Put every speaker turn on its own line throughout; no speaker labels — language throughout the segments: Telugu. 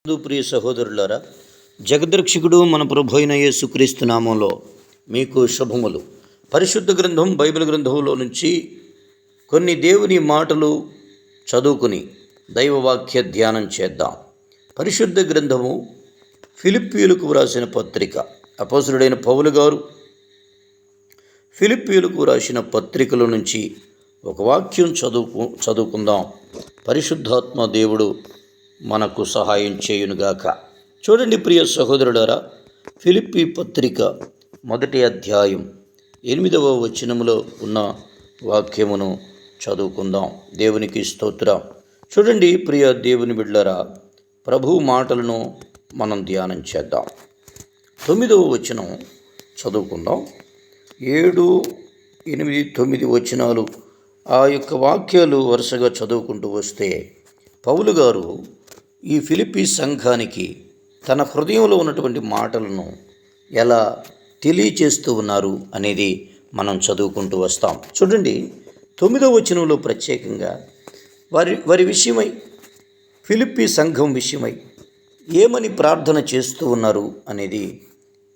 ప్రియ సహోదరులారా, జగద్రక్షకుడు మన ప్రభు అయిన యేసుక్రీస్తు నామంలో మీకు శుభములు. పరిశుద్ధ గ్రంథం బైబిల్ గ్రంథంలో నుంచి కొన్ని దేవుని మాటలు చదువుకుని దైవవాక్య ధ్యానం చేద్దాం. పరిశుద్ధ గ్రంథము ఫిలిప్పీయులకు వ్రాసిన పత్రిక. అపోస్తలుడైన పౌలు గారు ఫిలిప్పీయులకు వ్రాసిన పత్రికల నుంచి ఒక వాక్యం చదువుకుందాం. పరిశుద్ధాత్మ దేవుడు మనకు సహాయం చేయునుగాక. చూడండి ప్రియ సహోదరులారా, ఫిలిప్పీ పత్రిక 1వ అధ్యాయం 8వ వచనములో ఉన్న వాక్యమును చదువుకుందాం. దేవునికి స్తోత్రం. చూడండి ప్రియ దేవుని బిడ్డలారా, ప్రభు మాటలను మనం ధ్యానం చేద్దాం. 9వ వచనం చదువుకుందాం. 7, 8, 9 వచనాలు ఆ యొక్క వాక్యాలు వరుసగా చదువుకుంటూ వస్తే పౌలు గారు ఈ ఫిలిప్పీ సంఘానికి తన హృదయంలో ఉన్నటువంటి మాటలను ఎలా తెలియచేస్తూ ఉన్నారు అనేది మనం చదువుకుంటూ వస్తాం. చూడండి 9వ వచనంలో ప్రత్యేకంగా వారి విషయమై, ఫిలిప్పీ సంఘం విషయమై ఏమని ప్రార్థన చేస్తూ ఉన్నారు అనేది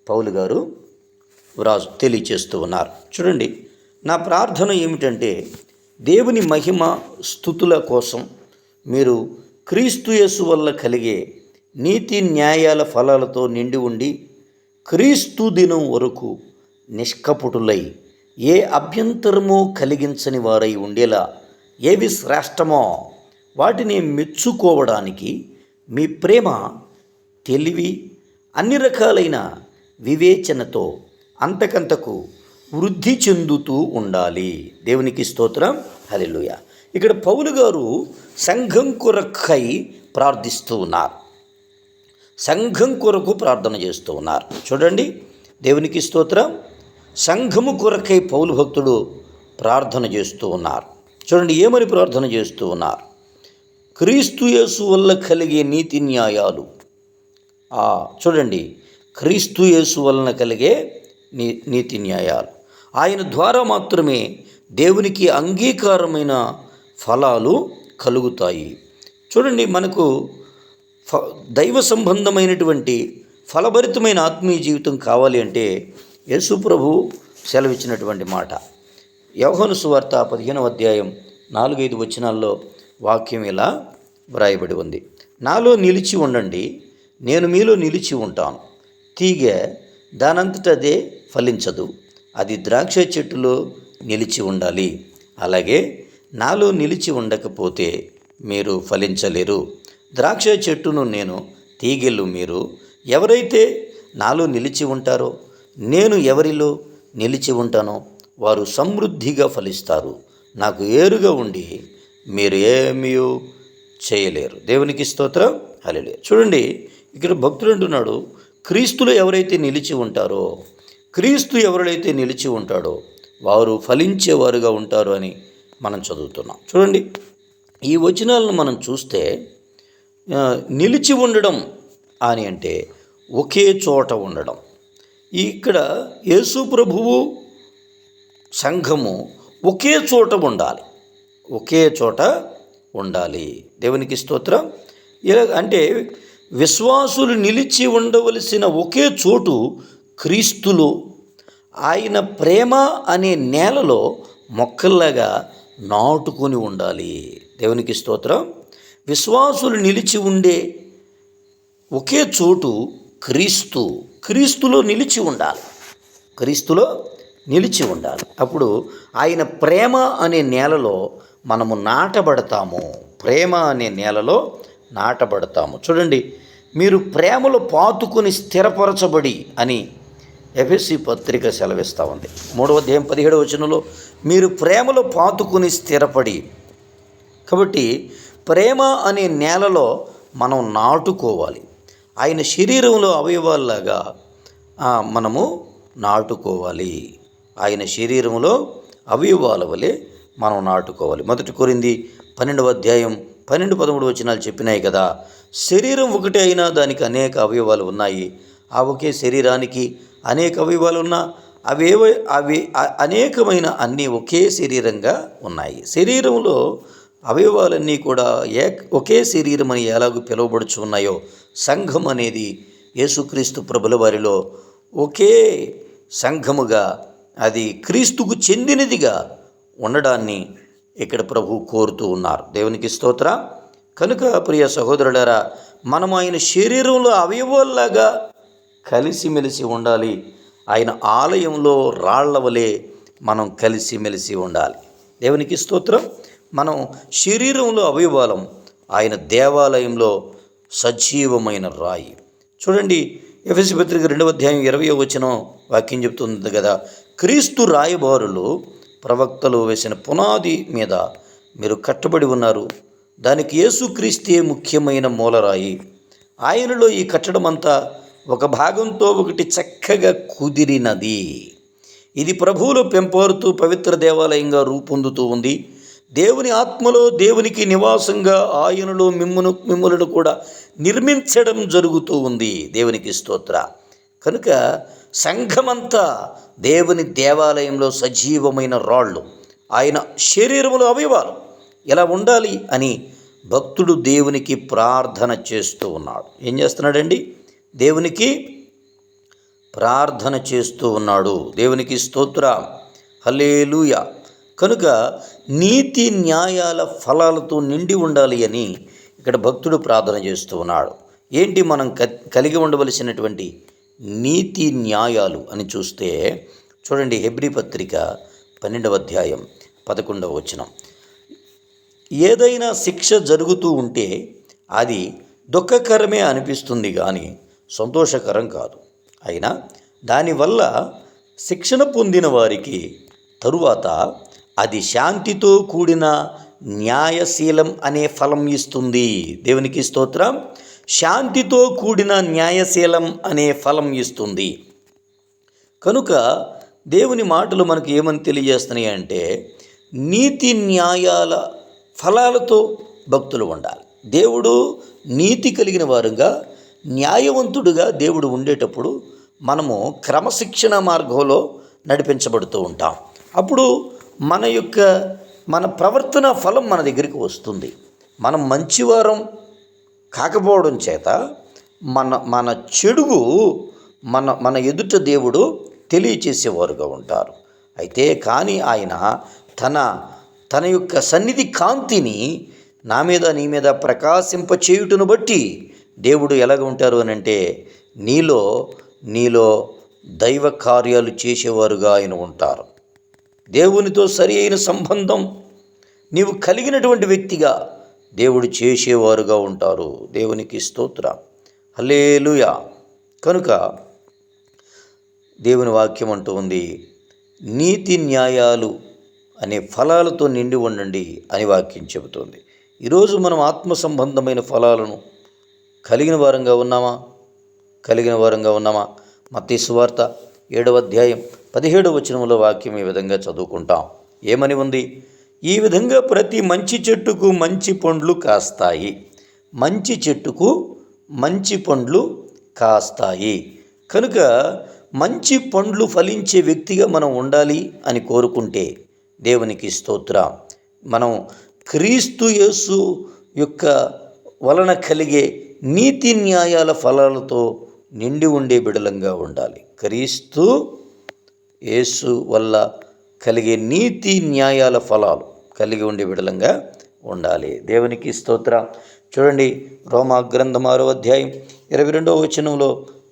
పౌలు గారు తెలియచేస్తూ ఉన్నారు. చూడండి, నా ప్రార్థన ఏమిటంటే దేవుని మహిమ స్తుతుల కోసం మీరు క్రీస్తు యేసు వల్ల కలిగే నీతి న్యాయాల ఫలాలతో నిండి ఉండి క్రీస్తు దినం వరకు నిష్కపటులై ఏ అభ్యంతరము కలిగించని వారై ఉండేలా ఏవి శ్రేష్టమో వాటిని మెచ్చుకోవడానికి మీ ప్రేమ, తెలివి అన్ని రకాలైన వివేచనతో అంతకంతకు వృద్ధి చెందుతూ ఉండాలి. దేవునికి స్తోత్రం. హల్లెలూయా. ఇక్కడ పౌలు గారు సంఘం కొరకై ప్రార్థిస్తూ ఉన్నారు. సంఘం కొరకు ప్రార్థన చేస్తూ ఉన్నారు. చూడండి, దేవునికి స్తోత్రం. సంఘము కొరకై పౌలు భక్తుడు ప్రార్థన చేస్తూ ఉన్నారు. చూడండి, ఏమని ప్రార్థన చేస్తూ ఉన్నారు? క్రీస్తు యేసు వల్ల కలిగే నీతి న్యాయాలు. చూడండి, క్రీస్తు యేసు వలన కలిగే నీతి న్యాయాలు, ఆయన ద్వారా మాత్రమే దేవునికి అంగీకారమైన ఫలాలు కలుగుతాయి. చూడండి, మనకు దైవ సంబంధమైనటువంటి ఫలభరితమైన ఆత్మీయ జీవితం కావాలి అంటే యేసు ప్రభు సెలవిచ్చినటువంటి మాట. యోహాను సువార్త 15వ అధ్యాయం 4-5 వచనాల్లో వాక్యం ఇలా వ్రాయబడి ఉంది. నాలో నిలిచి ఉండండి, నేను మీలో నిలిచి ఉంటాను. తీగ దానంతట అదే ఫలించదు, అది ద్రాక్ష చెట్టులో నిలిచి ఉండాలి. అలాగే నాలో నిలిచి ఉండకపోతే మీరు ఫలించలేరు. ద్రాక్ష చెట్టును నేను, తీగెలు మీరు. ఎవరైతే నాలో నిలిచి ఉంటారో, నేను ఎవరిలో నిలిచి ఉంటానో వారు సమృద్ధిగా ఫలిస్తారు. నాకు ఏరుగా ఉండి మీరు ఏమీ చేయలేరు. దేవునికి స్తోత్రం. హల్లెలూయా. చూడండి, ఇక్కడ భక్తుడు అంటున్నాడు, క్రీస్తులో ఎవరైతే నిలిచి ఉంటారో, క్రీస్తు ఎవరైతే నిలిచి ఉంటాడో వారు ఫలించేవారుగా ఉంటారు అని మనం చదువుతున్నాం. చూడండి, ఈ వచనాలను మనం చూస్తే నిలిచి ఉండడం అని అంటే ఒకే చోట ఉండడం. ఇక్కడ యేసు ప్రభువు సంఘము ఒకే చోట ఉండాలి, ఒకే చోట ఉండాలి. దేవునికి స్తోత్రం. అంటే విశ్వాసులు నిలిచి ఉండవలసిన ఒకే చోటు క్రీస్తులో, ఆయన ప్రేమ అనే నేలలో మొక్కల్లాగా నాటుకొని ఉండాలి. దేవునికి స్తోత్రం. విశ్వాసులు నిలిచి ఉండే ఒకే చోటు క్రీస్తులో నిలిచి ఉండాలి, క్రీస్తులో నిలిచి ఉండాలి. అప్పుడు ఆయన ప్రేమ అనే నేలలో మనము నాటబడతాము, ప్రేమ అనే నేలలో నాటబడతాము. చూడండి, మీరు ప్రేమలో పాతుకొని స్థిరపరచబడి అని ఎఫెసీ పత్రిక సెలవిస్తూ ఉంది. 3వ అధ్యాయం 17వ వచనంలో మీరు ప్రేమలో పాతుకుని స్థిరపడి. కాబట్టి ప్రేమ అనే నేలలో మనం నాటుకోవాలి. ఆయన శరీరంలో అవయవాల్లాగా మనము నాటుకోవాలి. ఆయన శరీరంలో అవయవాల వలె మనం నాటుకోవాలి. 1 కొరింథీ 12వ అధ్యాయం 12-13 వచనాలు చెప్పినాయి కదా, శరీరం ఒకటే అయినా దానికి అనేక అవయవాలు ఉన్నాయి. ఆ ఒకే శరీరానికి అనేక అవయవాలు ఉన్నా అవి అనేకమైన అన్నీ ఒకే శరీరంగా ఉన్నాయి. శరీరంలో అవయవాలన్నీ కూడా ఒకే శరీరం అని ఎలాగూ పిలువబడుచు ఉన్నాయో సంఘం అనేది యేసుక్రీస్తు ప్రభుల వారిలో ఒకే సంఘముగా అది క్రీస్తుకు చెందినదిగా ఉండడాన్ని ఇక్కడ ప్రభు కోరుతూ ఉన్నారు. దేవునికి స్తోత్ర. కనుక ప్రియ సహోదరులారా, మనం ఆయన శరీరంలో అవయవాల్లాగా కలిసిమెలిసి ఉండాలి. ఆయన ఆలయంలో రాళ్ల వలె మనం కలిసిమెలిసి ఉండాలి. దేవునికి స్తోత్రం. మనం శరీరంలో అవయవాలం, ఆయన దేవాలయంలో సజీవమైన రాయి. చూడండి, ఎఫెసీ పత్రిక 2వ అధ్యాయం 20వ వచనం వాక్యం చెప్తుంది కదా, క్రీస్తు రాయబారులు ప్రవక్తలు వేసిన పునాది మీద మీరు కట్టబడి ఉన్నారు. దానికి యేసుక్రీస్తే ముఖ్యమైన మూలరాయి. ఆయనలో ఈ కట్టడం అంతా ఒక భాగంతో ఒకటి చక్కగా కుదిరినది. ఇది ప్రభువులో పెంపారుతూ పవిత్ర దేవాలయంగా రూపొందుతూ ఉంది. దేవుని ఆత్మలో దేవునికి నివాసంగా ఆయనలో మిమ్ములను కూడా నిర్మించడం జరుగుతూ ఉంది. దేవునికి స్తోత్ర. కనుక సంఘమంతా దేవుని దేవాలయంలో సజీవమైన రాళ్ళు, ఆయన శరీరములో అవయవాలు ఎలా ఉండాలి అని భక్తుడు దేవునికి ప్రార్థన చేస్తూ ఉన్నాడు. ఏం చేస్తున్నాడండి? దేవునికి ప్రార్థన చేస్తూ ఉన్నాడు. దేవునికి స్తోత్ర. హల్లెలూయా. కనుక నీతి న్యాయాల ఫలాలతో నిండి ఉండాలి అని ఇక్కడ భక్తుడు ప్రార్థన చేస్తూ ఉన్నాడు. ఏంటి మనం కలిగి ఉండవలసినటువంటి నీతి న్యాయాలు అని చూస్తే చూడండి, హెబ్రీ పత్రిక 12వ అధ్యాయం 11వ వచనం. ఏదైనా శిక్ష జరుగుతూ ఉంటే అది దుఃఖకరమే అనిపిస్తుంది కానీ సంతోషకరం కాదు. అయినా దానివల్ల శిక్షణ పొందిన వారికి తరువాత అది శాంతితో కూడిన న్యాయశీలం అనే ఫలం ఇస్తుంది. దేవునికి స్తోత్రం. శాంతితో కూడిన న్యాయశీలం అనే ఫలం ఇస్తుంది. కనుక దేవుని మాటలు మనకు ఏమని తెలియజేస్తున్నాయి అంటే, నీతి న్యాయాల ఫలాలతో భక్తులు ఉండాలి. దేవుడు నీతి కలిగిన వారుగా, న్యాయవంతుడుగా దేవుడు ఉండేటప్పుడు మనము క్రమశిక్షణ మార్గంలో నడిపించబడుతూ ఉంటాం. అప్పుడు మన ప్రవర్తన ఫలం మన దగ్గరికి వస్తుంది. మనం మంచివారం కాకపోవడం చేత మన చెడుగు మన ఎదుట దేవుడు తెలియచేసేవారుగా ఉంటారు. అయితే కానీ ఆయన తన యొక్క సన్నిధి కాంతిని నా మీద నీ మీద ప్రకాశింపచేయుటను బట్టి దేవుడు ఎలాగ ఉంటారు అని అంటే, నీలో దైవ కార్యాలు చేసేవారుగా ఆయన ఉంటారు. దేవునితో సరి అయిన సంబంధం నీవు కలిగినటువంటి వ్యక్తిగా దేవుడు చేసేవారుగా ఉంటారు. దేవునికి స్తోత్ర. హల్లెలూయా. కనుక దేవుని వాక్యం అంటూ ఉంది, నీతి న్యాయాలు అనే ఫలాలతో నిండి ఉండండి అని వాక్యం చెబుతోంది. ఈరోజు మనం ఆత్మ సంబంధమైన ఫలాలను కలిగిన వారంగా ఉన్నామా? మత్తయి సువార్త 7వ అధ్యాయం 17వ వచనంలో వాక్యం ఈ విధంగా చదువుకుంటాం. ఏమని ఉంది? ఈ విధంగా ప్రతి మంచి చెట్టుకు మంచి పండ్లు కాస్తాయి, మంచి చెట్టుకు మంచి పండ్లు కాస్తాయి. కనుక మంచి పండ్లు ఫలించే వ్యక్తిగా మనం ఉండాలి అని కోరుకుంటే దేవునికి స్తోత్ర. మనం క్రీస్తు యేసు యొక్క వలన కలిగే నీతి న్యాయాల ఫలాలతో నిండి ఉండే బిడలంగా ఉండాలి. క్రీస్తు యేసు వల్ల కలిగే నీతి న్యాయాల ఫలాలు కలిగి ఉండే బిడలంగా ఉండాలి. దేవునికి స్తోత్ర. చూడండి, రోమా గ్రంథం 6వ అధ్యాయం 22వ వచనంలో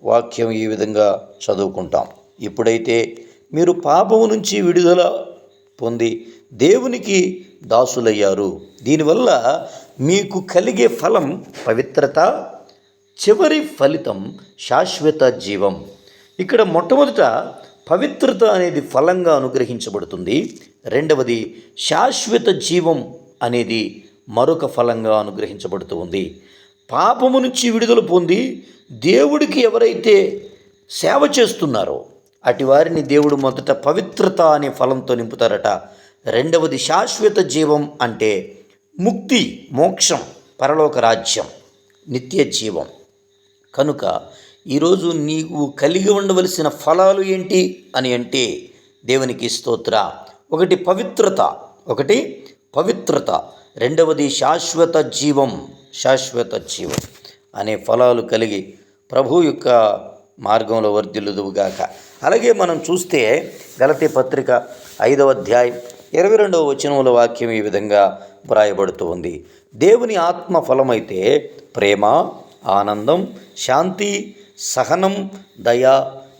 వాక్యం ఈ విధంగా చదువుకుంటాం. ఇప్పుడైతే మీరు పాపము నుంచి విడుదల పొంది దేవునికి దాసులయ్యారు. దీనివల్ల మీకు కలిగే ఫలం పవిత్రత, చివరి ఫలితం శాశ్వత జీవం. ఇక్కడ మొట్టమొదట పవిత్రత అనేది ఫలంగా అనుగ్రహించబడుతుంది. రెండవది శాశ్వత జీవం అనేది మరొక ఫలంగా అనుగ్రహించబడుతూ ఉంది. పాపము నుంచి విడుదల పొంది దేవుడికి ఎవరైతే సేవ చేస్తున్నారో అటు వారిని దేవుడు మొదట పవిత్రత అనే ఫలంతో నింపుతారట. రెండవది శాశ్వత జీవం అంటే ముక్తి, మోక్షం, పరలోక రాజ్యం, నిత్య జీవం. కనుక ఈరోజు నీవు కలిగి ఉండవలసిన ఫలాలు ఏంటి అని అంటే దేవునికి స్తోత్ర. ఒకటి పవిత్రత, రెండవది శాశ్వత జీవం. అనే ఫలాలు కలిగి ప్రభు యొక్క మార్గంలో వర్ధిల్లుదువుగాక. అలాగే మనం చూస్తే గలతీ పత్రిక 5వ అధ్యాయం 22వ వచనముల వాక్యం ఈ విధంగా వ్రాయబడుతూ ఉంది. దేవుని ఆత్మ ఫలమైతే ప్రేమ, ఆనందం, శాంతి, సహనం, దయ,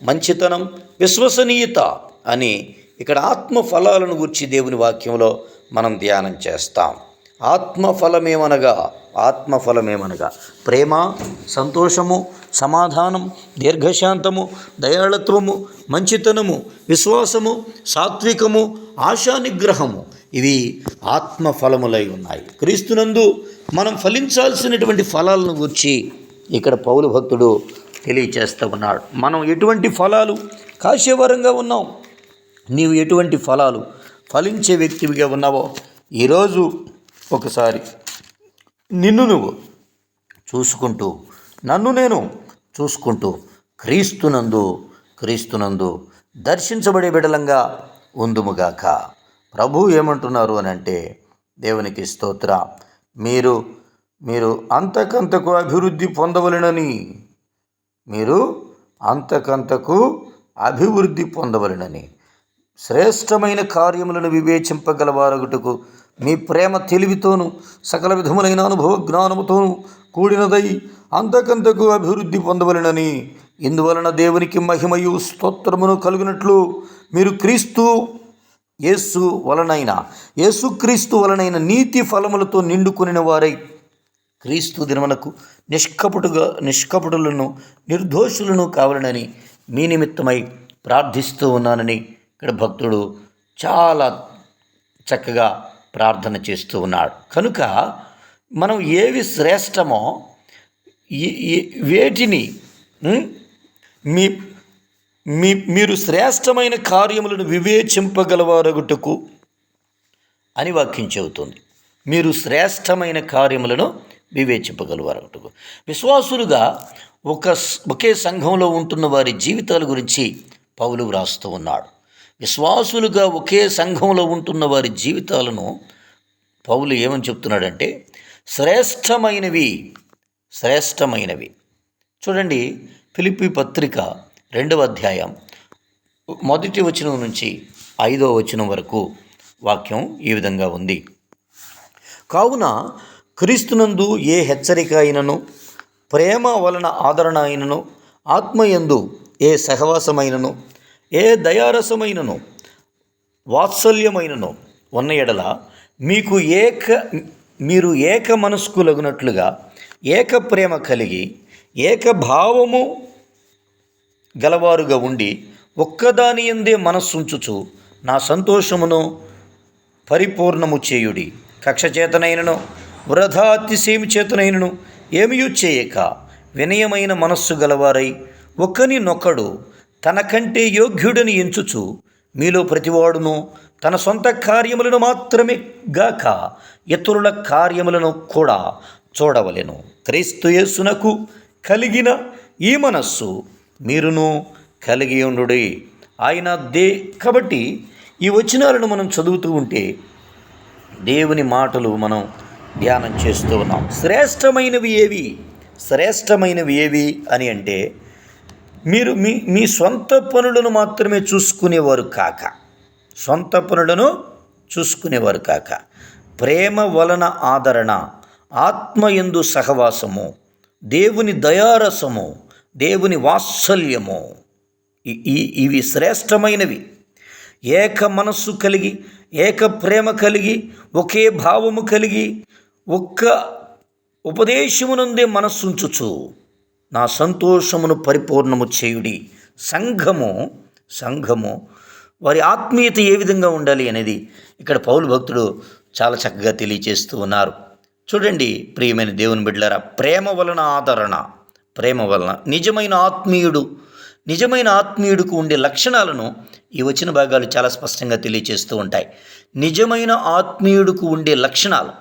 మంచితనం, విశ్వసనీయత అని ఇక్కడ ఆత్మ ఫలాలను గురించి దేవుని వాక్యంలో మనం ధ్యానం చేస్తాం. ఆత్మఫలమేమనగా ప్రేమ, సంతోషము, సమాధానం, దీర్ఘశాంతము, దయాళత్వము, మంచితనము, విశ్వాసము, సాత్వికము, ఆశానిగ్రహము, ఇవి ఆత్మఫలములై ఉన్నాయి. క్రీస్తునందు మనం ఫలించాల్సినటువంటి ఫలాలను గురించి ఇక్కడ పౌలు భక్తుడు తెలియచేస్తూ ఉన్నాడు. మనం ఎటువంటి ఫలాలు కాసేవారంగా ఉన్నాం, నీవు ఎటువంటి ఫలాలు ఫలించే వ్యక్తివిగా ఉన్నావో ఈరోజు ఒకసారి నిన్ను నువ్వు చూసుకుంటూ, నన్ను నేను చూసుకుంటూ క్రీస్తునందు దర్శించబడే బిడలంగా ఉందుముగాక. ప్రభు ఏమంటున్నారు అని అంటే, దేవునికి స్తోత్ర, మీరు అంతకంతకు అభివృద్ధి పొందవలెనని శ్రేష్టమైన కార్యములను వివేచింపగలవారగుటకు మీ ప్రేమ తెలివితోనూ సకల విధములైన అనుభవ జ్ఞానముతోనూ కూడినదై అంతకంతకు అభివృద్ధి పొందవలెనని, ఇందువలన దేవునికి మహిమయు స్తోత్రమును కలుగునట్లు మీరు యేసుక్రీస్తు వలనైన నీతి ఫలములతో నిండుకొనిన వారై క్రీస్తు దినమునకు నిష్కపటులను నిర్దోషులను కావాలనని మీ నిమిత్తమై ప్రార్థిస్తూ ఉన్నానని ఇక్కడ భక్తుడు చాలా చక్కగా ప్రార్థన చేస్తూ ఉన్నాడు. కనుక మనం ఏవి శ్రేష్టమో వేటిని మీరు శ్రేష్టమైన కార్యములను వివేచింపగలవారగుటకు అని వాక్యం చెబుతుంది. మీరు శ్రేష్టమైన కార్యములను వివేచింపగలవారగుటకు. విశ్వాసులుగా ఒకే సంఘంలో ఉంటున్న వారి జీవితాల గురించి పౌలు వ్రాస్తూ ఉన్నాడు. విశ్వాసులుగా ఒకే సంఘంలో ఉంటున్న వారి జీవితాలను పౌలు ఏమని చెప్తున్నాడంటే, శ్రేష్టమైనవి. చూడండి, ఫిలిప్పీ పత్రిక 2వ అధ్యాయం 1వ వచనం నుంచి 5వ వచనం వరకు వాక్యం ఈ విధంగా ఉంది. కావున క్రీస్తునందు ఏ హెచ్చరిక అయినను, ప్రేమ వలన ఆదరణ అయినను, ఆత్మయందు ఏ సహవాసమైనను, ఏ దయారసమైనను, వాత్సల్యమైనను ఉన్న ఎడల మీరు ఏక మనస్కులగునట్లుగా ఏక ప్రేమ కలిగి ఏక భావము గలవారుగా ఉండి ఒక్కదాని యందే మనస్సుంచుచు నా సంతోషమును పరిపూర్ణము చేయుడి. కక్ష చేతనైనను వృధా అతిశయము చేతనైనను ఏమియూ చేయక వినయమైన మనస్సు గలవారై ఒకనినొకడు తనకంటే యోగ్యుడని ఎంచుచు మీలో ప్రతివాడును తన సొంత కార్యములను మాత్రమే గాక ఇతరుల కార్యములను కూడా చూడవలెను. క్రీస్తు యేసునకు కలిగిన ఈ మనస్సు మీరును కలిగి ఉండుడి. కాబట్టి ఈ వచనాలను మనం చదువుతూ ఉంటే దేవుని మాటలు మనం ధ్యానం చేస్తూ ఉన్నాం. శ్రేష్టమైనవి ఏవి అని అంటే, మీరు మీ సొంత పనులను మాత్రమే చూసుకునేవారు కాక ప్రేమ వలన ఆదరణ, ఆత్మయందు సహవాసము, దేవుని దయారసము, దేవుని వాత్సల్యము, ఇవి శ్రేష్టమైనవి. ఏక మనస్సు కలిగి, ఏక ప్రేమ కలిగి, ఒకే భావము కలిగి, ఒక్క ఉపదేశమునందే మనస్సుంచుచు నా సంతోషమును పరిపూర్ణము చేయుడి. సంఘము వారి ఆత్మీయత ఏ విధంగా ఉండాలి అనేది ఇక్కడ పౌలు భక్తుడు చాలా చక్కగా తెలియచేస్తూ ఉన్నారు. చూడండి ప్రియమైన దేవుని బిడ్డలారా, ప్రేమ వలన ఆదరణ, ప్రేమ వలన నిజమైన ఆత్మీయుడికి ఉండే లక్షణాలను ఈ వచన భాగాలు చాలా స్పష్టంగా తెలియచేస్తూ ఉంటాయి. నిజమైన ఆత్మీయుడికి ఉండే లక్షణాలు,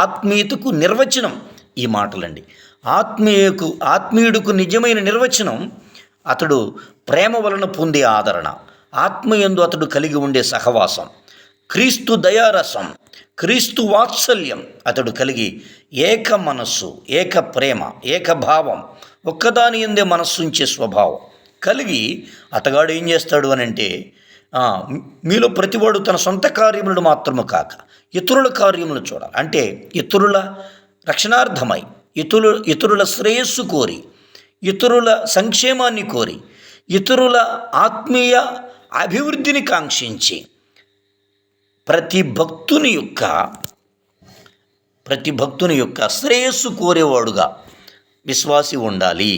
ఆత్మీయతకు నిర్వచనం ఈ మాటలండి. ఆత్మీయుడికి నిజమైన నిర్వచనం, అతడు ప్రేమ వలన పొందే ఆదరణ, ఆత్మయందు అతడు కలిగి ఉండే సహవాసం, క్రీస్తు దయారసం, క్రీస్తు వాత్సల్యం అతడు కలిగి ఏక మనస్సు, ఏక ప్రేమ, ఏక భావం, ఒక్కదాని యందే మనస్సు ఉంచే స్వభావం కలిగి అతగాడు ఏం చేస్తాడు అని అంటే, మీలో ప్రతివాడు తన సొంత కార్యములను మాత్రము కాక ఇతరుల కార్యములను చూడాలి. అంటే ఇతరుల రక్షణార్థమై, ఇతరుల శ్రేయస్సు కోరి, ఇతరుల సంక్షేమాన్ని కోరి, ఇతరుల ఆత్మీయ అభివృద్ధిని కాంక్షించి ప్రతి భక్తుని యొక్క శ్రేయస్సు కోరేవాడుగా విశ్వాసి ఉండాలి.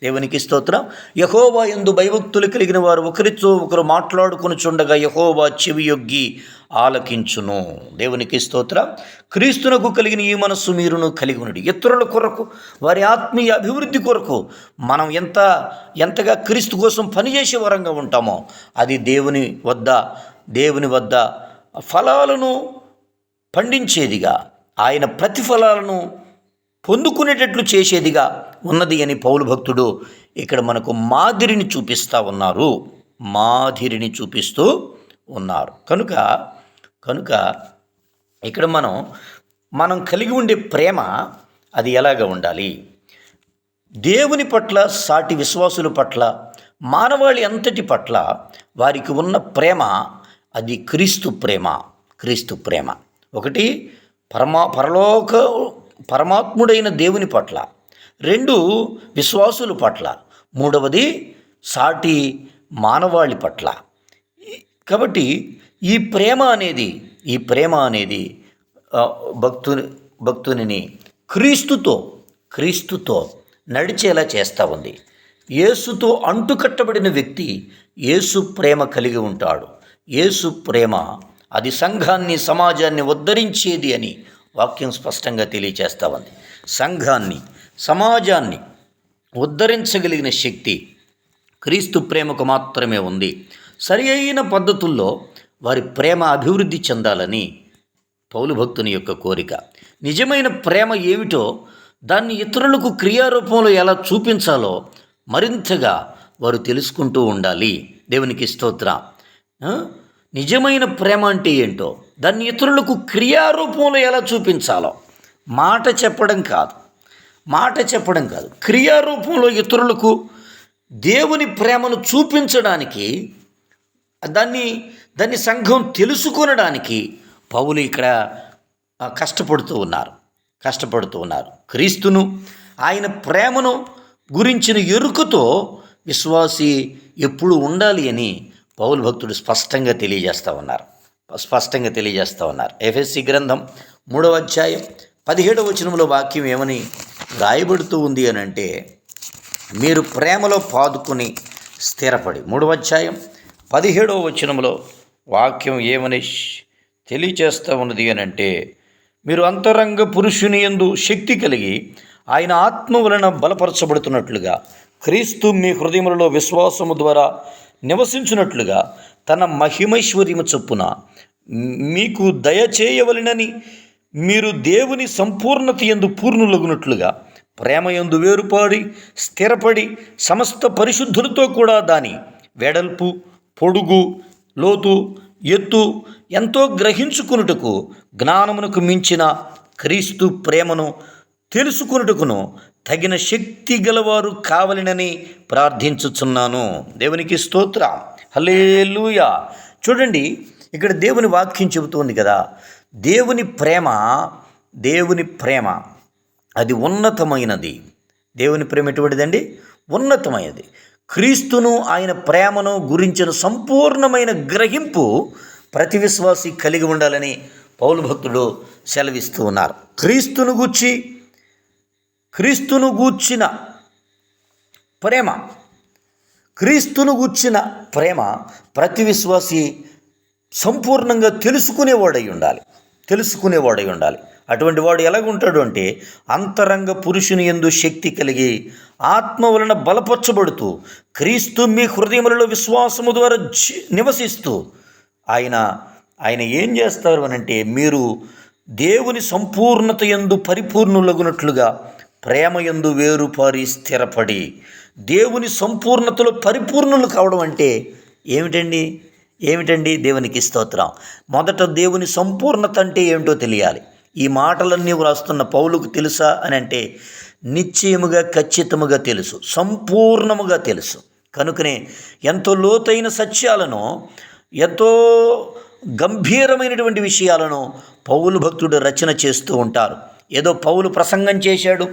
దేవునికి స్తోత్రం. యెహోవా యందు భయభక్తులు కలిగిన వారు ఒకరితో ఒకరు మాట్లాడుకొనుచుండగా యెహోవా చెవియొగ్గి ఆలకించును. దేవునికి స్తోత్రం. క్రీస్తునకు కలిగిన ఈ మనస్సు మీరును కలిగి ఉండి ఇతరుల కొరకు, వారి ఆత్మీయ అభివృద్ధి కొరకు మనం ఎంతగా క్రీస్తు కోసం పనిచేసే వరంగా ఉంటామో అది దేవుని వద్ద ఫలాలను పండించేదిగా, ఆయన ప్రతిఫలాలను పొందుకునేటట్లు చేసేదిగా ఉన్నది అని పౌలు భక్తుడు ఇక్కడ మనకు మాదిరిని చూపిస్తూ ఉన్నారు. కనుక ఇక్కడ మనం కలిగి ఉండే ప్రేమ అది ఎలాగ ఉండాలి? దేవుని పట్ల, సాటి విశ్వాసుల పట్ల, మానవాళి అంతటి పట్ల వారికి ఉన్న ప్రేమ అది క్రీస్తు ప్రేమ. ఒకటి పరమాత్ముడైన దేవుని పట్ల, 2 విశ్వాసుల పట్ల, 3వది సాటి మానవాళి పట్ల. కాబట్టి ఈ ప్రేమ అనేది భక్తుని క్రీస్తుతో నడిచేలా చేస్తూ ఉంది. యేసుతో అంటుకట్టబడిన వ్యక్తి యేసు ప్రేమ కలిగి ఉంటాడు. యేసు ప్రేమ అది సంఘాన్ని, సమాజాన్ని ఉద్ధరించేది అని వాక్యం స్పష్టంగా తెలియచేస్తూ ఉంది. సంఘాన్ని, సమాజాన్ని ఉద్ధరించగలిగిన శక్తి క్రీస్తు ప్రేమకు మాత్రమే ఉంది. సరి అయిన పద్ధతుల్లో వారి ప్రేమ అభివృద్ధి చెందాలని పౌలు భక్తుని యొక్క కోరిక. నిజమైన ప్రేమ ఏమిటో, దాన్ని ఇతరులకు క్రియారూపంలో ఎలా చూపించాలో మరింతగా వారు తెలుసుకుంటూ ఉండాలి. దేవునికి స్తోత్రం. నిజమైన ప్రేమ అంటే ఏంటో, దాన్ని ఇతరులకు క్రియారూపంలో ఎలా చూపించాలో, మాట చెప్పడం కాదు, క్రియారూపంలో ఇతరులకు దేవుని ప్రేమను చూపించడానికి, దాన్ని సంఘం తెలుసుకొనడానికి పౌలు ఇక్కడ కష్టపడుతూ ఉన్నారు. క్రీస్తును, ఆయన ప్రేమను గురించిన ఎరుకతో విశ్వాసి ఎప్పుడు ఉండాలి అని పౌలు భక్తుడు స్పష్టంగా తెలియజేస్తూ ఉన్నారు. ఎఫెసీ గ్రంథం 3వ అధ్యాయం 17వ వచనంలో వాక్యం ఏమని రాయబడుతూ ఉంది అని అంటే, మీరు ప్రేమలో పాదుకుని స్థిరపడి. 3వ అధ్యాయం 17వ వచనంలో వాక్యం ఏమని తెలియచేస్తూ ఉన్నది అని అంటే, మీరు అంతరంగ పురుషుని యందు శక్తి కలిగి ఆయన ఆత్మ వలన బలపరచబడుతున్నట్లుగా క్రీస్తు మీ హృదయములలో విశ్వాసము ద్వారా నివసించున్నట్లుగా తన మహిమైశ్వర్యము చొప్పున మీకు దయచేయవలెనని మీరు దేవుని సంపూర్ణత యందు పూర్ణులగునట్లుగా ప్రేమ యందు వేరుపాడి స్థిరపడి సమస్త పరిశుద్ధులతో కూడా దాని వెడల్పు, పొడుగు, లోతు, ఎత్తు ఎంతో గ్రహించుకున్నటకు జ్ఞానమునకు మించిన క్రీస్తు ప్రేమను తెలుసుకున్నటకును తగిన శక్తి గలవారు కావాలనని ప్రార్థించుచున్నాను. దేవునికి స్తోత్రం. హల్లెలూయా. చూడండి, ఇక్కడ దేవుని వాక్యం చెబుతుంది కదా, దేవుని ప్రేమ అది ఉన్నతమైనది. దేవుని ప్రేమ ఎటువంటిదండి? ఉన్నతమైనది. క్రీస్తును, ఆయన ప్రేమను గురించిన సంపూర్ణమైన గ్రహింపు ప్రతి విశ్వాసి కలిగి ఉండాలని పౌలు భక్తుడు సెలవిస్తూ ఉన్నారు. క్రీస్తును గూర్చిన ప్రేమ ప్రతి విశ్వాసి సంపూర్ణంగా తెలుసుకునేవాడై ఉండాలి. అటువంటి వాడు ఎలాగుంటాడు అంటే, అంతరంగ పురుషుని యందు శక్తి కలిగి ఆత్మ వలన బలపరచబడుతూ క్రీస్తు మీ హృదయములలో విశ్వాసము ద్వారా నివసిస్తూ ఆయన ఏం చేస్తారు అనంటే, మీరు దేవుని సంపూర్ణత యందు పరిపూర్ణులగునట్లుగా ప్రేమ యందు వేరుపారి స్థిరపడి. దేవుని సంపూర్ణతలో పరిపూర్ణులు కావడం అంటే ఏమిటండి? ఏమిటండి? దేవునికి స్తోత్రం. మొదట దేవుని సంపూర్ణత అంటే ఏమిటో తెలియాలి. ఈ మాటలన్నీ వ్రాస్తున్న పౌలుకు తెలుసా అని అంటే నిశ్చయముగా, ఖచ్చితముగా తెలుసు, సంపూర్ణముగా తెలుసు. కనుకనే ఎంతో లోతైన సత్యాలను, ఎంతో గంభీరమైనటువంటి విషయాలను పౌలు భక్తుడు రచన చేస్తూ ఉంటారు. ఏదో పౌలు ప్రసంగం చేశాడు,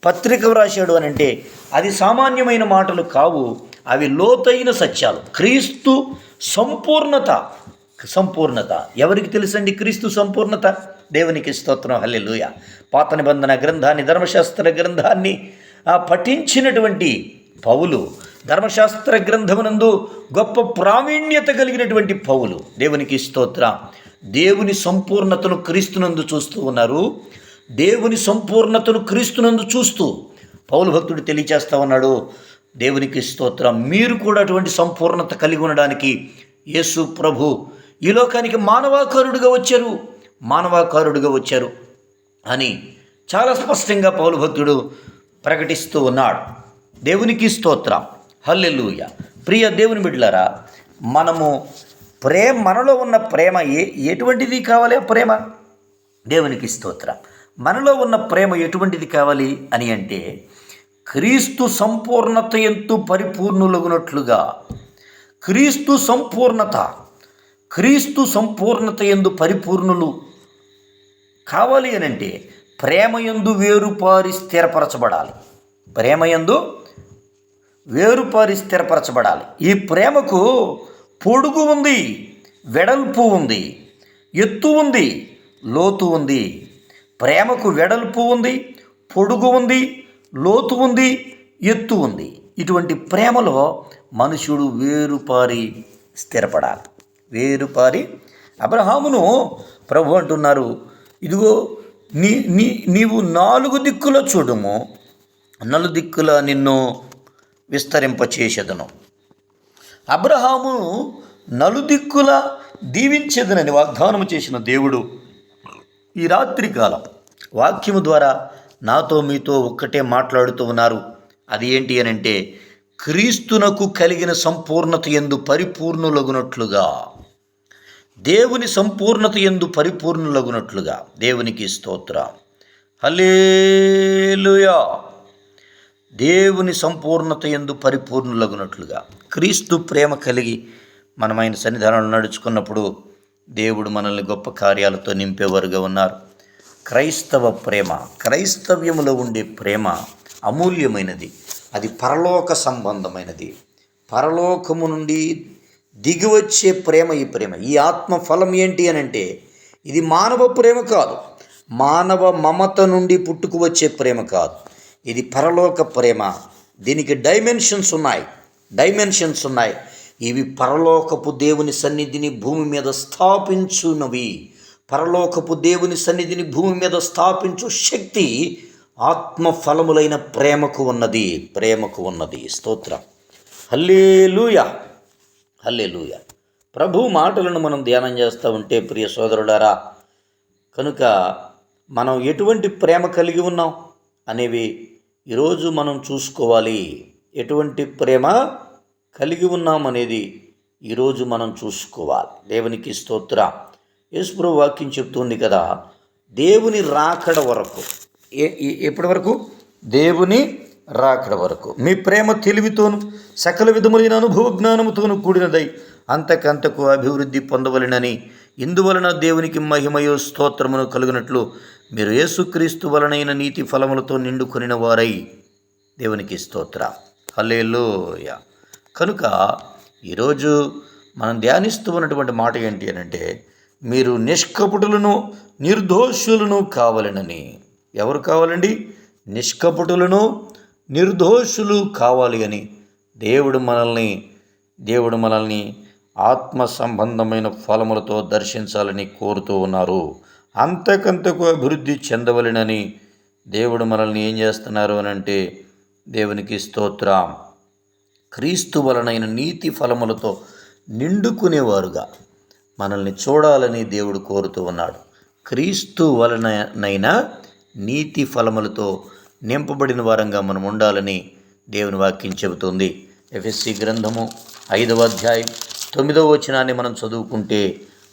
పత్రిక వ్రాశాడు అని అంటే అది సామాన్యమైన మాటలు కావు. అవి లోతైన సత్యాలు. క్రీస్తు సంపూర్ణత ఎవరికి తెలుసండి? క్రీస్తు సంపూర్ణత. దేవునికి స్తోత్రం, హల్లెలూయా. పాత నిబంధన గ్రంథాన్ని, ధర్మశాస్త్ర గ్రంథాన్ని పఠించినటువంటి పౌలు, ధర్మశాస్త్ర గ్రంథమునందు గొప్ప ప్రావీణ్యత కలిగినటువంటి పౌలు, దేవునికి స్తోత్రం, దేవుని సంపూర్ణతను క్రీస్తునందు చూస్తూ ఉన్నారు. దేవుని సంపూర్ణతను క్రీస్తునందు చూస్తూ పౌలు భక్తుడు తెలియచేస్తూ ఉన్నాడు. దేవునికి స్తోత్రం. మీరు కూడా అటువంటి సంపూర్ణత కలిగి ఉండడానికి యేసు ప్రభు ఈ లోకానికి మానవాకారుడిగా వచ్చారు అని చాలా స్పష్టంగా పౌలు భక్తుడు ప్రకటిస్తూ ఉన్నాడు. దేవునికి స్తోత్రం, హల్లెలూయా. ప్రియ దేవుని బిడ్డలారా, మనలో ఉన్న ప్రేమ ఎటువంటిది కావాలి? ఆ ప్రేమ, దేవునికి స్తోత్రం, మనలో ఉన్న ప్రేమ ఎటువంటిది కావాలి అని అంటే క్రీస్తు సంపూర్ణత ఎందు పరిపూర్ణులగునట్లుగా. క్రీస్తు సంపూర్ణత ఎందు పరిపూర్ణులు కావాలి అని అంటే ప్రేమయందు వేరుపారి స్థిరపరచబడాలి. ఈ ప్రేమకు పొడుగు ఉంది, వెడల్పు ఉంది, ఎత్తు ఉంది, లోతు ఉంది. ప్రేమకు వెడల్పు ఉంది, పొడుగు ఉంది, లోతు ఉంది, ఎత్తు ఉంది. ఇటువంటి ప్రేమలో మనుషుడు వేరుపారి స్థిరపడాలి. అబ్రహామును ప్రభు అంటున్నారు, ఇదిగో నీవు 4 దిక్కుల చూడుము, నలుదిక్కుల నిన్ను విస్తరింపచేసేదను. అబ్రహాము నలుదిక్కుల దీవించేదనని వాగ్దానము చేసిన దేవుడు ఈ రాత్రి కాలం వాక్యము ద్వారా నాతో మీతో ఒక్కటే మాట్లాడుతూ ఉన్నారు. అది ఏంటి అని అంటే క్రీస్తునకు కలిగిన సంపూర్ణత యందు పరిపూర్ణులగునట్లుగా, దేవుని సంపూర్ణత యందు పరిపూర్ణులగునట్లుగా. దేవునికి స్తోత్రం, హల్లెలూయా. దేవుని సంపూర్ణత యందు పరిపూర్ణులగునట్లుగా క్రీస్తు ప్రేమ కలిగి మనమైన సన్నిధానంలో నడుచుకున్నప్పుడు దేవుడు మనల్ని గొప్ప కార్యాలతో నింపేవారుగా ఉన్నారు. క్రైస్తవ్యములో ఉండే ప్రేమ అమూల్యమైనది. అది పరలోక సంబంధమైనది. పరలోకము నుండి దిగివచ్చే ప్రేమ ఈ ప్రేమ. ఈ ఆత్మ ఫలం ఏంటి అని అంటే ఇది మానవ ప్రేమ కాదు, మానవ మమత నుండి పుట్టుకు వచ్చే ప్రేమ కాదు. ఇది పరలోక ప్రేమ. దీనికి డైమెన్షన్స్ ఉన్నాయి. ఇవి పరలోకపు దేవుని సన్నిధిని భూమి మీద స్థాపించునవి. పరలోకపు దేవుని సన్నిధిని భూమి మీద స్థాపించు శక్తి ఆత్మఫలములైన ప్రేమకు ఉన్నది. స్తోత్రం, హల్లెలూయా. ప్రభు మాటలను మనం ధ్యానం చేస్తూ ఉంటే ప్రియ సోదరులారా, కనుక మనం ఎటువంటి ప్రేమ కలిగి ఉన్నాం అనేవి ఈరోజు మనం చూసుకోవాలి. ఎటువంటి ప్రేమ కలిగి ఉన్నాం అనేది ఈరోజు మనం చూసుకోవాలి. దేవునికి స్తోత్రం. యేసుప్రభు వాక్యం చెప్తుంది కదా, దేవుని రాకడ వరకు. ఎప్పటి వరకు? దేవుని రాకడ వరకు మీ ప్రేమ తెలివితోను సకల విధములైన అనుభవ జ్ఞానముతోను కూడినదై అంతకంతకు అభివృద్ధి పొందవలెనని, ఇందువలన దేవునికి మహిమయో స్తోత్రమును కలుగునట్లు మీరు యేసుక్రీస్తు వలనైన నీతి ఫలములతో నిండుకొనిన వారై. దేవునికి స్తోత్రం, హల్లెలూయా. కనుక ఈరోజు మనం ధ్యానిస్తూ ఉన్నటువంటి మాట ఏంటి అని అంటే మీరు నిష్కపటులను నిర్దోషులను కావాలనని. ఎవరు కావాలండి? నిష్కపటులను నిర్దోషులు కావాలి అని దేవుడు మనల్ని ఆత్మ సంబంధమైన ఫలములతో దర్శించాలని కోరుతూ ఉన్నారు. అంతకంతకు అభివృద్ధి చెందవలెనని దేవుడు మనల్ని ఏం చేస్తున్నారు అని అంటే, దేవునికి స్తోత్రం, క్రీస్తు వలనైన నీతి ఫలములతో నిండుకునేవారుగా మనల్ని చూడాలని దేవుడు కోరుతూ ఉన్నాడు. క్రీస్తు వలనైన నీతి ఫలములతో నింపబడిన వారంగా మనం ఉండాలని దేవుని వాక్యం చెబుతుంది. ఎఫెసీ గ్రంథము 5వ అధ్యాయం 9వ వచనాన్ని మనం చదువుకుంటే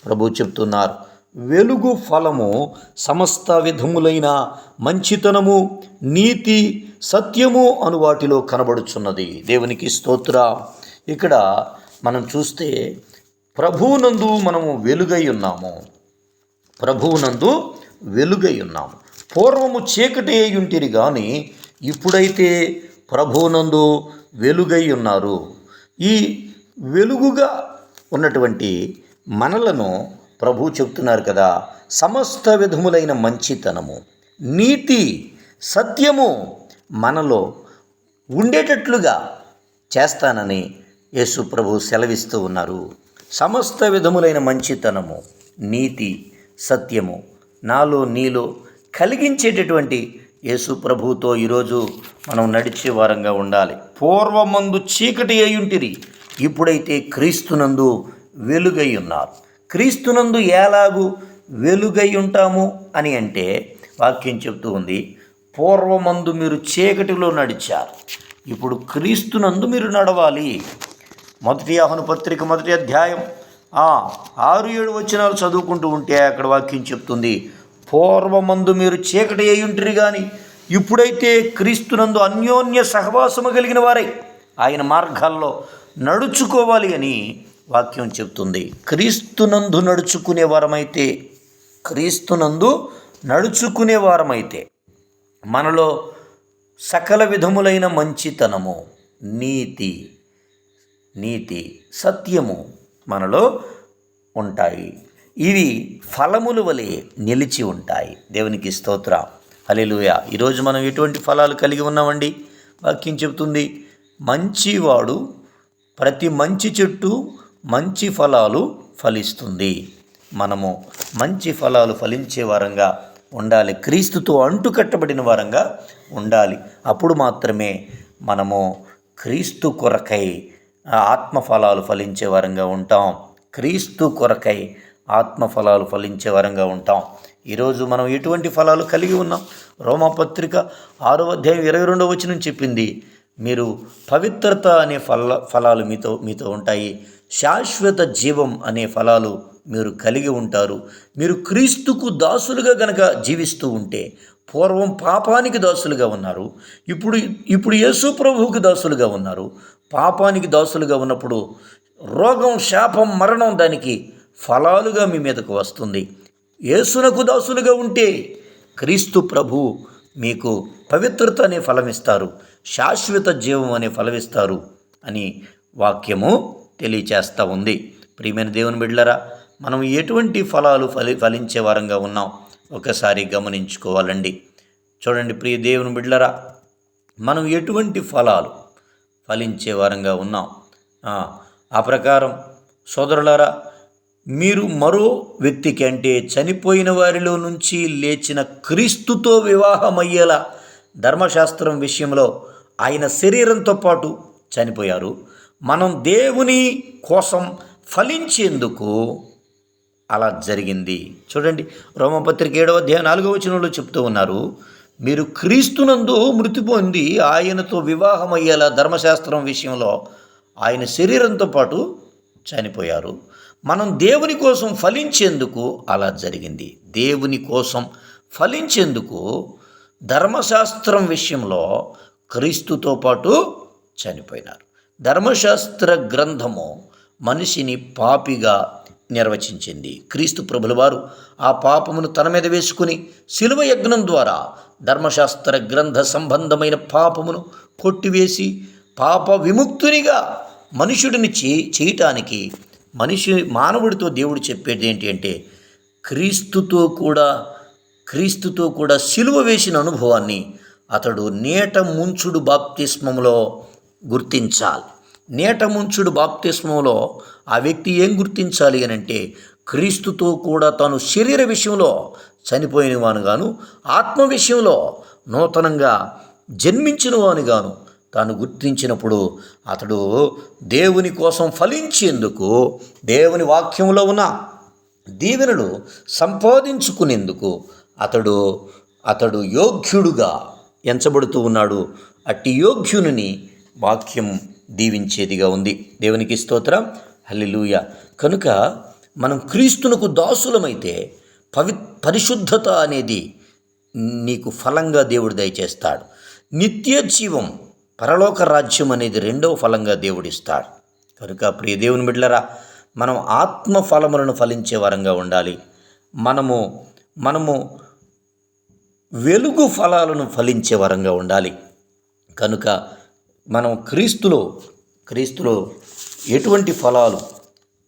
ప్రభు చెప్తున్నారు, వెలుగు ఫలము సమస్త విధములైన మంచితనము, నీతి, సత్యము అను వాటిలో కనబడుచున్నది. దేవునికి స్తోత్ర. ఇక్కడ మనం చూస్తే ప్రభువునందు మనము వెలుగై ఉన్నాము. ప్రభువునందు వెలుగై ఉన్నాము. పూర్వము చీకటి అయి ఉంటిరి కానీ ఇప్పుడైతే ప్రభువునందు వెలుగై ఉన్నారు. ఈ వెలుగుగా ఉన్నటువంటి మనలను ప్రభు చెప్తున్నారు కదా, సమస్త విధములైన మంచితనము, నీతి, సత్యము మనలో ఉండేటట్లుగా చేస్తానని యేసు ప్రభు సెలవిస్తూ ఉన్నారు. సమస్త విధములైన మంచితనము, నీతి, సత్యము నాలో నీలో కలిగించేటటువంటి యేసు ప్రభువుతో ఈరోజు మనం నడిచే వారంగా ఉండాలి. పూర్వమందు చీకటి అయ్యుంటిరి, ఇప్పుడైతే క్రీస్తునందు వెలుగై ఉన్నారు. క్రీస్తునందు ఎలాగూ వెలుగై ఉంటాము అని అంటే వాక్యం చెప్తూ ఉంది, పూర్వమందు మీరు చీకటిలో నడిచారు, ఇప్పుడు క్రీస్తునందు మీరు నడవాలి. 1 యోహాను పత్రిక 1వ అధ్యాయం 6-7 వచనాలు చదువుకుంటూ ఉంటే అక్కడ వాక్యం చెప్తుంది, పూర్వమందు మీరు చీకటి అయి ఉంటిరి కానీ ఇప్పుడైతే క్రీస్తునందు అన్యోన్య సహవాసము కలిగిన వారై ఆయన మార్గాల్లో నడుచుకోవాలి అని వాక్యం చెప్తుంది. క్రీస్తునందు నడుచుకునే వారమైతే మనలో సకల విధములైన మంచితనము, నీతి, సత్యము మనలో ఉంటాయి. ఇవి ఫలముల వలె నిలిచి ఉంటాయి. దేవునికి స్తోత్రం. హల్లెలూయా. ఈరోజు మనం ఎటువంటి ఫలాలు కలిగి ఉన్నామండి? వాక్యం చెప్తుంది, మంచివాడు ప్రతి మంచి చెట్టు మంచి ఫలాలు ఫలిస్తుంది. మనము మంచి ఫలాలు ఫలించే వారంగా ఉండాలి. క్రీస్తుతో అంటుకట్టబడిన వారంగా ఉండాలి. అప్పుడు మాత్రమే మనము క్రీస్తు కొరకై ఆత్మఫలాలు ఫలించే వారంగా ఉంటాం. క్రీస్తు కొరకై ఆత్మఫలాలు ఫలించే వారంగా ఉంటాం. ఈరోజు మనం ఎటువంటి ఫలాలు కలిగి ఉన్నాం? రోమాపత్రిక 6వ అధ్యాయం 22వ వచనం చెప్పింది, మీరు పవిత్రత అనే ఫలాలు మీతో ఉంటాయి, శాశ్వత జీవం అనే ఫలాలు మీరు కలిగి ఉంటారు. మీరు క్రీస్తుకు దాసులుగా గనక జీవిస్తూ ఉంటే, పూర్వం పాపానికి దాసులుగా ఉన్నారు, ఇప్పుడు యేసు ప్రభువుకి దాసులుగా ఉన్నారు. పాపానికి దాసులుగా ఉన్నప్పుడు రోగం, శాపం, మరణం దానికి ఫలాలుగా మీ మీదకు వస్తుంది. యేసునకు దాసులుగా ఉంటే క్రీస్తు ప్రభు మీకు పవిత్రత అనే ఫలమిస్తారు, శాశ్వత జీవం అనే ఫలమిస్తారు అని వాక్యము తెలియచేస్తూ ఉంది. ప్రియమైన దేవుని బిడ్డలారా, మనం ఎటువంటి ఫలాలు ఫలించే వారంగా ఉన్నాం ఒకసారి గమనించుకోవాలండి. చూడండి ప్రియ దేవుని బిడ్డలారా, మనం ఎటువంటి ఫలాలు ఫలించే వారంగా ఉన్నాం. ఆ ప్రకారం సోదరులారా, మీరు మరో వ్యక్తికి అంటే చనిపోయిన వారిలో నుంచి లేచిన క్రీస్తుతో వివాహమయ్యేలా ధర్మశాస్త్రం విషయంలో ఆయన శరీరంతో పాటు చనిపోయారు. మనం దేవుని కోసం ఫలించేందుకు అలా జరిగింది. చూడండి, రోమపత్రిక 7వ అధ్యాయం 4వ వచనంలో చెప్తూ ఉన్నారు, మీరు క్రీస్తునందు మృతి పొంది ఆయనతో వివాహమయ్యేలా ధర్మశాస్త్రం విషయంలో ఆయన శరీరంతో పాటు చనిపోయారు. మనం దేవుని కోసం ఫలించేందుకు అలా జరిగింది. దేవుని కోసం ఫలించేందుకు ధర్మశాస్త్రం విషయంలో క్రీస్తుతో పాటు చనిపోయినారు. ధర్మశాస్త్ర గ్రంథము మనిషిని పాపిగా నిర్వచించింది. క్రీస్తు ప్రభుల వారు ఆ పాపమును తన మీద వేసుకుని శిలువ యజ్ఞం ద్వారా ధర్మశాస్త్ర గ్రంథ సంబంధమైన పాపమును కొట్టివేసి పాప విముక్తునిగా మనుషుడిని చేయటానికి మానవుడితో దేవుడు చెప్పేది ఏంటి అంటే, క్రీస్తుతో కూడా శిలువ వేసిన అనుభవాన్ని అతడు నీట ముంచుడు బాప్తిస్మంలో గుర్తించాలి. నీట ముంచుడు బాప్తిస్మంలో ఆ వ్యక్తి ఏం గుర్తించాలి అని అంటే, క్రీస్తుతో కూడా తాను శరీర విషయంలో చనిపోయిన వానుగాను, ఆత్మ విషయంలో నూతనంగా జన్మించిన వానుగాను తాను గుర్తించినప్పుడు అతడు దేవుని కోసం ఫలించేందుకు, దేవుని వాక్యంలో ఉన్న దీవెనలు సంపాదించుకునేందుకు అతడు యోగ్యుడుగా ఎంచబడుతూ ఉన్నాడు. అట్టి యోగ్యుని వాక్యం దీవించేదిగా ఉంది. దేవునికి స్తోత్రం. హల్లెలూయా. కనుక మనం క్రీస్తునకు దాసులమైతే పరిశుద్ధత అనేది నీకు ఫలంగా దేవుడు దయచేస్తాడు. నిత్య జీవం, పరలోక రాజ్యం అనేది రెండవ ఫలంగా దేవుడిస్తాడు. కనుక ప్రియ దేవుని బిడ్డలారా, మనం ఆత్మ ఫలములను ఫలించే వరంగా ఉండాలి. మనము వెలుగు ఫలాలను ఫలించే వరంగా ఉండాలి. కనుక మనం క్రీస్తులో ఎటువంటి ఫలాలు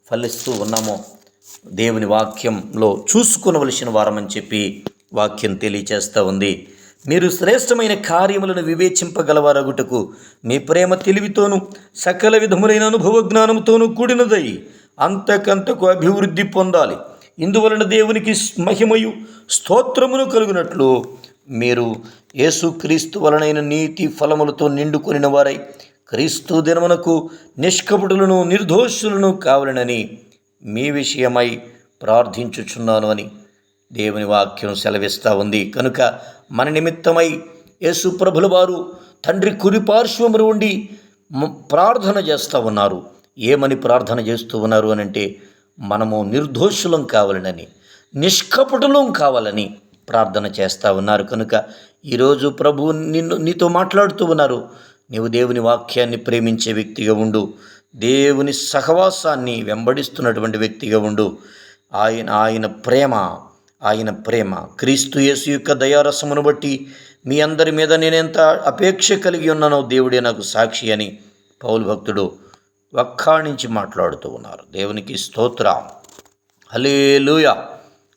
ఫలిస్తూ ఉన్నామో దేవుని వాక్యంలో చూసుకొనవలసిన వారమని చెప్పి వాక్యం తెలియచేస్తూ ఉంది. మీరు శ్రేష్టమైన కార్యములను వివేచింపగలవారగుటకు మీ ప్రేమ తెలివితోనూ సకల విధములైన అనుభవ జ్ఞానంతోనూ కూడినదై అంతకంతకు అభివృద్ధి పొందాలి. ఇందువలన దేవునికి మహిమయు స్తోత్రమును కలుగునట్లు మీరు యేసుక్రీస్తు వలనైన నీతి ఫలములతో నిండుకొనిన వారై క్రీస్తు దినమునకు నిష్కపటులను నిర్దోషులను కావాలనని మీ విషయమై ప్రార్థించుచున్నాను అని దేవుని వాక్యం సెలవిస్తూ ఉంది. కనుక మన నిమిత్తమై యేసు ప్రభుల వారు తండ్రి కుడిపార్శ్వమున ఉండి ప్రార్థన చేస్తూ ఉన్నారు. ఏమని ప్రార్థన చేస్తూ ఉన్నారు అని అంటే, మనము నిర్దోషులం కావాలనని, నిష్కపటులం కావాలని ప్రార్థన చేస్తూ ఉన్నారు. కనుక ఈరోజు ప్రభువు నీతో మాట్లాడుతూ ఉన్నారు. నీవు దేవుని వాక్యాన్ని ప్రేమించే వ్యక్తిగా ఉండు. దేవుని సహవాసాన్ని వెంబడిస్తున్నటువంటి వ్యక్తిగా ఉండు. ఆయన ప్రేమ క్రీస్తు యేసు యొక్క దయారసమును బట్టి మీ అందరి మీద నేనెంత అపేక్ష కలిగి ఉన్నానో దేవుడే నాకు సాక్షి అని పౌలు భక్తుడు వక్కాణించి మాట్లాడుతూ ఉన్నారు. దేవునికి స్తోత్రం. హల్లెలూయా.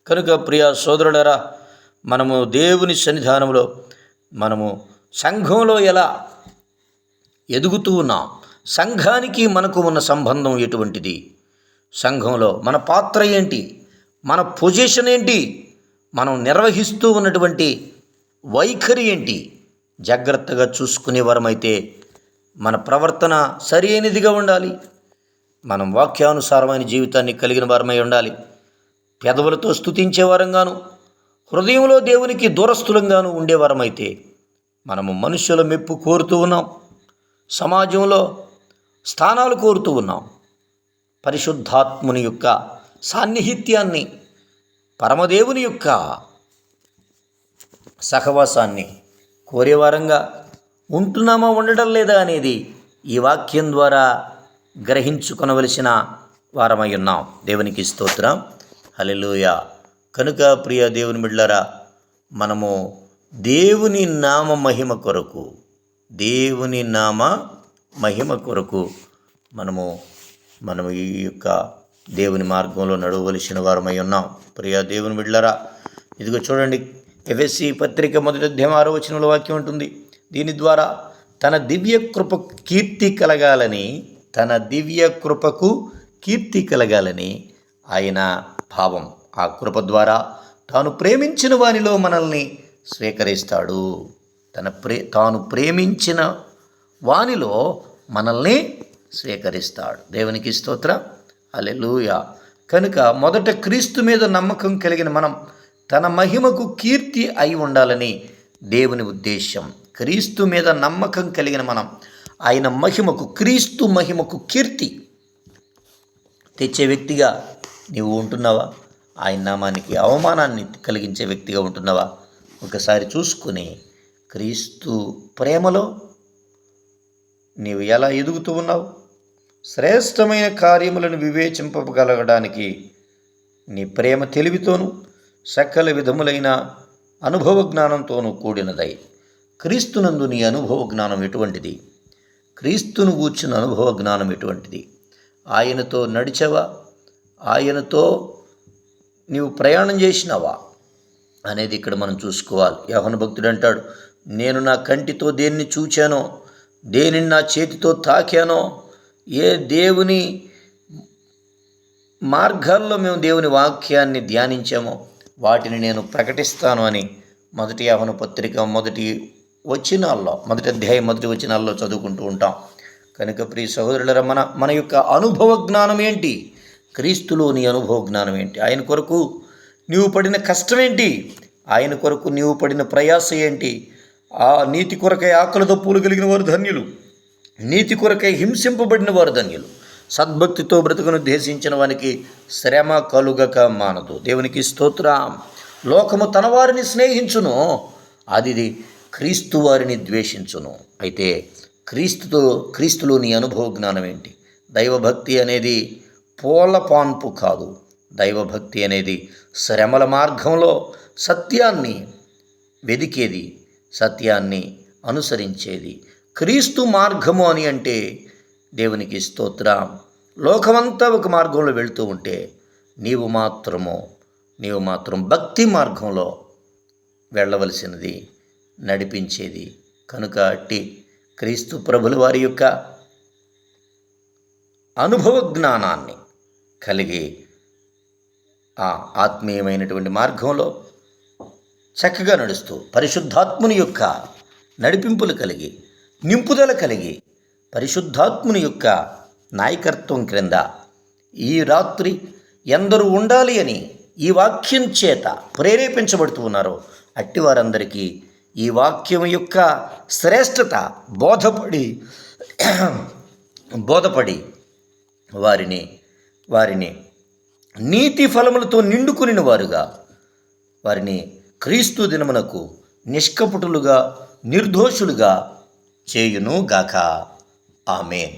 కనుక ప్రియ సోదరులారా, మనము దేవుని సన్నిధానంలో మనము సంఘంలో ఎలా ఎదుగుతూ ఉన్నాం, సంఘానికి మనకు ఉన్న సంబంధం ఎటువంటిది, సంఘంలో మన పాత్ర ఏంటి, మన పొజిషన్ ఏంటి, మనం నిర్వహిస్తూ ఉన్నటువంటి వైఖరి ఏంటి, జాగ్రత్తగా చూసుకునే వరమైతే మన ప్రవర్తన సరైనదిగా ఉండాలి. మనం వాక్యానుసారమైన జీవితాన్ని కలిగిన వారమై ఉండాలి. పెదవులతో స్తుతించే వారంగాను, హృదయంలో దేవునికి దూరస్థులంగాను ఉండేవారమైతే మనము మనుషుల మెప్పు కోరుతూ ఉన్నాం, సమాజంలో స్థానాలు కోరుతూ ఉన్నాం. పరిశుద్ధాత్ముని యొక్క సాన్నిహిత్యాన్ని, పరమదేవుని యొక్క సహవాసాన్ని కోరేవారంగా ఉంటున్నామా, ఉండడం లేదా అనేది ఈ వాక్యం ద్వారా గ్రహించుకొనవలసిన వారమై ఉన్నాం. దేవునికి స్తోత్రం. హల్లెలూయా. కనుక ప్రియ దేవుని బిడ్డలారా, మనము దేవుని నామ మహిమ కొరకు మనము ఈ యొక్క దేవుని మార్గంలో నడవవలసిన వారమై ఉన్నాం. ప్రియ దేవుని బిడ్డలారా, ఇదిగో చూడండి, ఎఫెసీ పత్రిక 1వ అధ్యాయం 6వ వచనంలో వాక్యం ఉంటుంది. దీని ద్వారా తన దివ్య కృపకు కీర్తి కలగాలని ఆయన భావం. ఆ కృప ద్వారా తాను ప్రేమించిన వానిలో మనల్ని స్వీకరిస్తాడు. తాను ప్రేమించిన వానిలో మనల్ని స్వీకరిస్తాడు. దేవునికి స్తోత్రం. హల్లెలూయా. కనుక మొదట క్రీస్తు మీద నమ్మకం కలిగిన మనం తన మహిమకు కీర్తి అయి ఉండాలని దేవుని ఉద్దేశం. క్రీస్తు మీద నమ్మకం కలిగిన మనం ఆయన మహిమకు, క్రీస్తు మహిమకు కీర్తి తెచ్చే వ్యక్తిగా నీవు ఉంటున్నావా? ఆయన నామానికి అవమానాన్ని కలిగించే వ్యక్తిగా ఉంటున్నావా? ఒకసారి చూసుకుని క్రీస్తు ప్రేమలో నీవు ఎలా ఎదుగుతూ ఉన్నావు? శ్రేష్టమైన కార్యములను వివేచింపగలగడానికి నీ ప్రేమ తెలివితోనూ సకల విధములైన అనుభవ జ్ఞానంతోనూ కూడినదై. క్రీస్తునందు నీ అనుభవ జ్ఞానం ఎటువంటిది? క్రీస్తును గూర్చిన అనుభవ జ్ఞానం ఎటువంటిది? ఆయనతో నడిచావా? ఆయనతో నీవు ప్రయాణం చేసినావా అనేది ఇక్కడ మనం చూసుకోవాలి. యోహాను భక్తుడు అంటాడు, నేను నా కంటితో దేన్ని చూచానో, దేనిని నా చేతితో తాకానో, ఏ దేవుని మార్గాల్లో మేము దేవుని వాక్యాన్ని ధ్యానించామో వాటిని నేను ప్రకటిస్తాను అని 1 యోహాను పత్రిక 1వ అధ్యాయం 1వ వచనాల్లో చదువుకుంటూ ఉంటాం. కనుక ప్రియ సహోదరులరా, మన యొక్క అనుభవ జ్ఞానం ఏంటి? క్రీస్తులోని అనుభవ జ్ఞానం ఏంటి? ఆయన కొరకు నీవు పడిన కష్టం ఏంటి? ఆయన కొరకు నీవు పడిన ప్రయాస ఏంటి? ఆ నీతి కొరకై ఆకలి దప్పులు కలిగిన వారు ధన్యులు, నీతి కొరకై హింసింపబడిన వారు ధన్యులు. సద్భక్తితో బ్రతుకును ఉద్దేశించిన వానికి శ్రమ కలుగక మానదు. దేవునికి స్తోత్రం. లోకము తన వారిని స్నేహించును, అది క్రీస్తు వారిని ద్వేషించును. అయితే క్రీస్తులో నీ అనుభవ జ్ఞానం ఏంటి? దైవభక్తి అనేది పూల పాన్పు కాదు. దైవభక్తి అనేది శ్రమల మార్గంలో సత్యాన్ని వెదికేది, సత్యాన్ని అనుసరించేది. క్రీస్తు మార్గము అని అంటే దేవునికి స్తోత్రం. లోకమంతా ఒక మార్గంలో వెళుతూ ఉంటే నీవు మాత్రం భక్తి మార్గంలో వెళ్ళవలసినది, నడిపించేది. కనుక అట్టి క్రీస్తు ప్రభుల వారి యొక్క అనుభవ జ్ఞానాన్ని కలిగి ఆ ఆత్మీయమైనటువంటి మార్గంలో చక్కగా నడుస్తూ పరిశుద్ధాత్ముని యొక్క నడిపింపులు కలిగి, నింపుదల కలిగి, పరిశుద్ధాత్ముని యొక్క నాయకత్వం క్రింద ఈ రాత్రి ఎందరూ ఉండాలి అని ఈ వాక్యం చేత ప్రేరేపించబడుతూ ఉన్నారో అట్టి వారందరికీ ఈ వాక్యం యొక్క శ్రేష్టత బోధపడి వారిని నీతి ఫలములతో నిండుకుని వారుగా, వారిని క్రీస్తు దినమునకు నిష్కపటులుగా, నిర్దోషులుగా చేయును గాక. ఆమేన్.